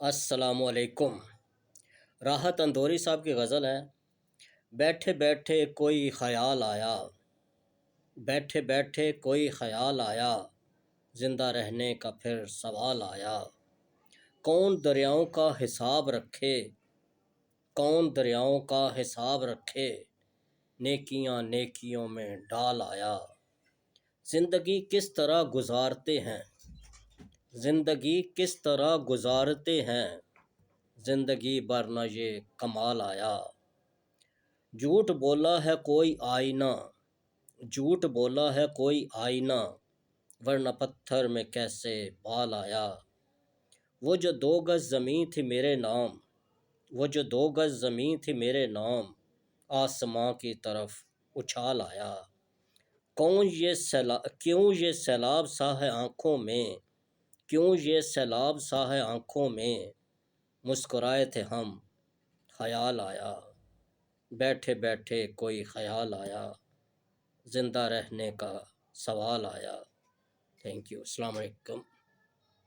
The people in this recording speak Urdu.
السلام علیکم۔ راحت اندوری صاحب کی غزل ہے۔ بیٹھے بیٹھے کوئی خیال آیا، بیٹھے بیٹھے کوئی خیال آیا، زندہ رہنے کا پھر سوال آیا۔ کون دریاؤں کا حساب رکھے، کون دریاؤں کا حساب رکھے، نیکیاں نیکیوں میں ڈال آیا۔ زندگی کس طرح گزارتے ہیں، زندگی کس طرح گزارتے ہیں، زندگی بھر نہ یہ کمال آیا۔ جھوٹ بولا ہے کوئی آئینہ، جھوٹ بولا ہے کوئی آئینہ، ورنہ پتھر میں کیسے بال آیا۔ وہ جو 2 گز زمیں تھی میرے نام، وہ جو 2 گز زمیں تھی میرے نام، آسماں کی طرف اچھال آیا۔ کیوں یہ سیلاب سا ہے آنکھوں میں، کیوں یہ سیلاب سا ہے آنکھوں میں، مسکرائے تھے ہم خیال آیا۔ بیٹھے بیٹھے کوئی خیال آیا، زندہ رہنے کا سوال آیا۔ تھینک یو، السلام علیکم۔